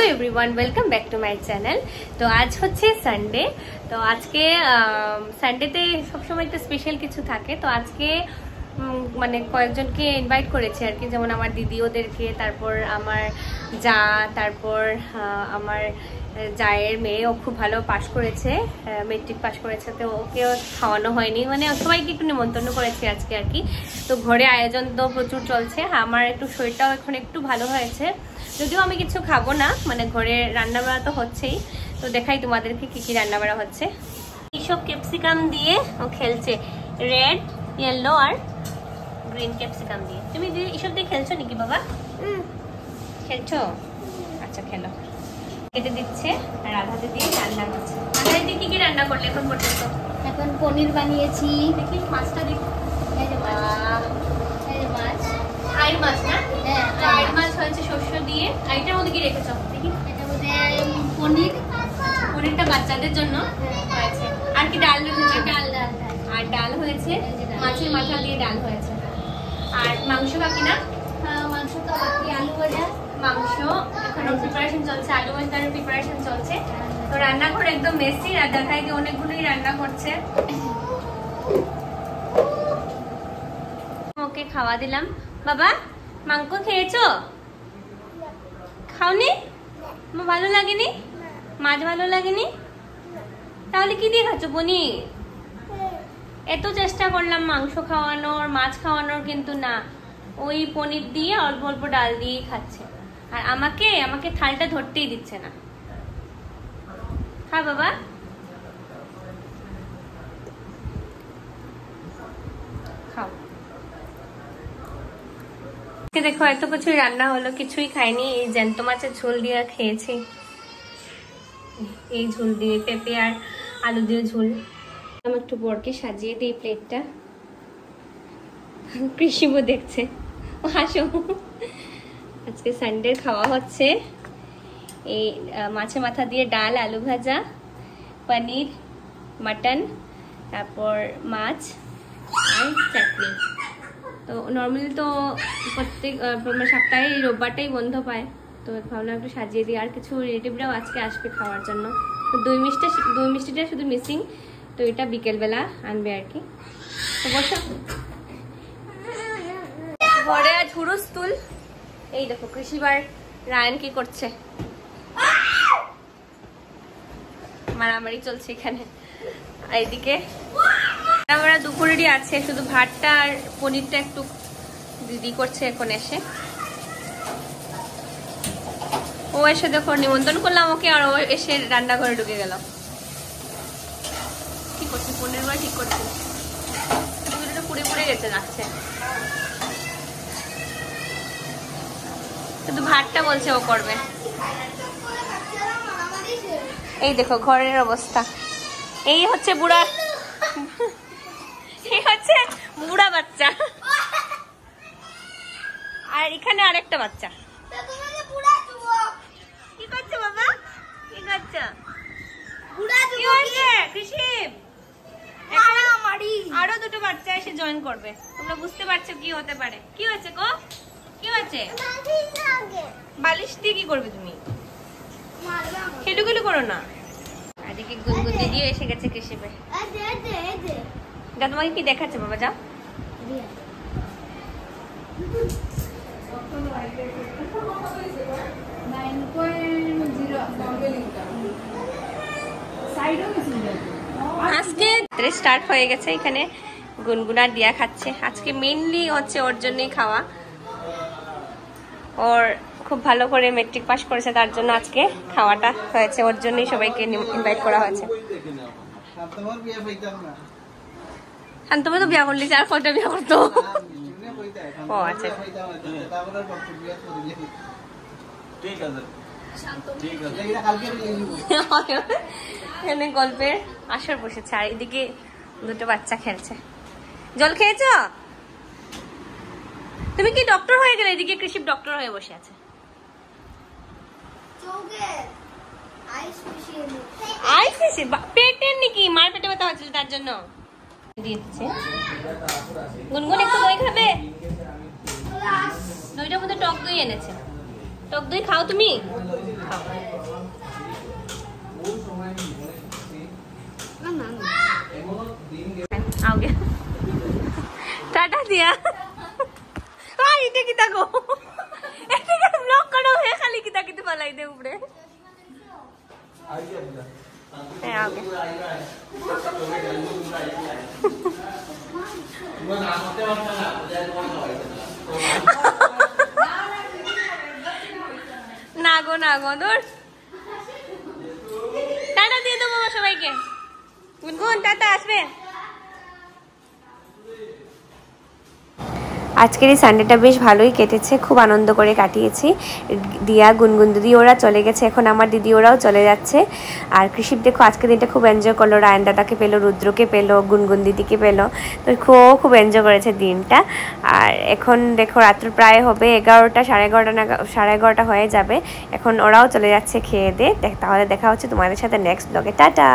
Everyone welcome back to my channel. तो आज होच्छे सानडे। तो आज के सानडेते सब समय तो स्पेशल किछु थाके। तो आज के মানে কয়েকজনকে ইনভাইট করেছি আর কি, যেমন আমার দিদি ওদেরকে, তারপর আমার যা, তারপর আমার জায়ের মেয়ে, ও খুব ভালো পাস করেছে, মেট্রিক পাস করেছে। তো ওকেও খাওয়ানো হয়নি, মানে সবাইকে একটু নিমন্ত্রণ করেছি আজকে আর কি। তো ঘরে আয়োজন তো প্রচুর চলছে। আমার একটু শরীরটাও এখন একটু ভালো হয়েছে, যদিও আমি কিছু খাবো না, মানে ঘরে রান্না বাড়া তো হচ্ছেই। তো দেখাই তোমাদেরকে কি কি রান্না বাড়া হচ্ছে। এইসব ক্যাপসিকাম দিয়ে ও খেলছে, রেড, ইয়েলো আর গ্রিন ক্যাপসিকাম দিয়ে। তুমি এইসব দিয়ে খেলছো নাকি বাবা? খেলছো? আচ্ছা খেলো। কেটে দিচ্ছে আর রাধা দিদি রান্না করছে। রাধা দিদি কি কি রান্না করলে এখন পর্যন্ত? এখন পনির বানিয়েছি। দেখি মাছটা দেখি। এই যে মাছ, এই যে মাছ, আইড় মাছ না? হ্যাঁ, আইড় মাছ হয়েছে শস্য দিয়ে। আইটার মধ্যে কি রেখেছো দেখি? এটার মধ্যে পনির, পনিরটা বাচ্চাদের জন্য হয়েছে। আর কি ডাল রেখেছো? ডাল ডাল আর ডাল হয়েছে, মাছের মাথা দিয়ে ডাল হয়েছে। আর মাংস বাকি না? মাংস তো বাকি, আলু ভাজা, মাংস এখনো প্রিপারেশন চলছে, আলু ভাজার প্রিপারেশন চলছে। তো রান্নাঘর একদম মেসি, আর দেখায় যে অনেকগুলোই রান্না করছে। ওকে খাওয়া দিলাম। বাবা মাংস খেয়েছো? খাওনি? ভালো লাগেনি? মাছ ভালো লাগেনি? তাহলে কি দিয়ে খাচ্ছ বনি? এত চেষ্টা করলাম মাংস খাওয়ানোর, মাছ খাওয়ানোর, কিন্তু না, ওই পনির দিয়ে অল্প অল্প ডাল দিয়েই খাচ্ছে। আর আমাকে থালটা ধরতেই দিচ্ছে না। খা বাবা, খাও। দেখো এত কিছুই রান্না হলো, কিছুই খাইনি। এই জ্যান্ত মাছের ঝোল দিয়ে খেয়েছি, এই ঝোল দিয়ে পেঁপে আর আলু দিয়ে ঝোল। আমি একটু বরকে সাজিয়ে দিই প্লেটটা। কৃষিবও দেখছে, হাসো। আজকে সানডে খাওয়া হচ্ছে এই মাছের মাথা দিয়ে ডাল, আলু ভাজা, পনির, মাটন, তারপর মাছ আর চাটনি। তো নর্মালি তো প্রত্যেক সপ্তাহে এই রোববারটাই বন্ধ পায়। তো ভাবলাম একটু সাজিয়ে দিই। আর কিছু রিলেটিভরাও আজকে আসবে খাওয়ার জন্য। তো দই মিষ্টিটা শুধু মিসিং। তো এটা বিকেলবেলা আনবে আর কি। তো বসো। ঘরে আজ হুরুস্তুল। এই দেখো কৃষিবার রায়ন কি করছে, মারামারি চলছে এখানে। এইদিকে আমরা দুপুরেরই আছে, শুধু ভাতটা আর পনিরটা একটু দিদি করছে এখন এসে। ও এসে দেখো নিমন্ত্রণ করলাম ওকে, আর ও এসে রান্নাঘরে ঢুকে গেল। কি করছে? পনির গুলো ঠিক করছে, পুড়ে পুড়ে গেছে, রাখছে। শুধু ভাতটা বলছে ও করবে। এই দেখো ঘরের অবস্থা। এই হচ্ছে বুড়া, এই হচ্ছে বুড়া বাচ্চা, আর এখানে আরেকটা বাচ্চা। কি করছো বাবা? কি করছো? আরো দুটো বাচ্চা এসে জয়েন করবে। তোমরা বুঝতে পারছো কি হতে পারে। কি হয়েছে গো? কি হয়েছে? বালিশ দিয়ে কি করবে তুমি? খেলুগুলো করো না। এদিকে গুনগুন দিদিও এসে গেছে কৃষিবে। যা তোমাকে কি দেখাচ্ছে বাবা, যাও। আজকে স্টার্ট হয়ে গেছে। এখানে গুনগুনার দিয়া খাচ্ছে। আজকে মেইনলি হচ্ছে ওর জন্যই খাওয়া। ওর খুব ভালো করে মেট্রিক পাস করেছে, তার জন্য আজকে খাওয়াটা হয়েছে। ওর জন্যই সবাইকে ইনভাইট করা হয়েছে। শান্তমে তো বিয়া করলি, আর কয়টা বিয়া করতো? ও আচ্ছা, এখানে গল্পের আসর বসেছে, আর এদিকে দুটো বাচ্চা খেলছে। জল খেয়েছ? তুমি কি ডক্টর হয়ে গেলে? এদিকে কৃষি ডক্টর হয়ে বসে আছে। পেটের নাকি? মার পেটে ব্যথা হচ্ছিল, তার জন্য দিয়ে দিচ্ছে। গুনগুন একটু দই খাবে? দইটার মধ্যে টক দই এনেছে। টক দই খাও তুমি? आओगे टाटा दिया इटे किता को एटे के ब्लॉक करो है खाली किता किते पलाई दे ऊपरे आओगे नागो दूर टाटा দিয়ে দেবো সবাইকে গুনগুন টাটা আসবে আজকের এই সানডেটা বেশ ভালোই কেটেছে খুব আনন্দ করে কাটিয়েছি দিয়া গুনগুন দিদি ওরা চলে গেছে এখন আমার দিদি ওরাও চলে যাচ্ছে আর কৃষিপ দেখো আজকের দিনটা খুব এনজয় করলো রায়ন দাদাকে পেলো রুদ্রকে পেলো গুনগুন দিদিকে পেলো তো খুব এনজয় করেছে দিনটা আর এখন দেখো রাত্র প্রায় হবে 11টা 11:30 হয়ে যাবে এখন ওরাও চলে যাচ্ছে খেয়ে দিয়ে তাহলে দেখা হচ্ছে তোমাদের সাথে নেক্সট ব্লগে টাটা।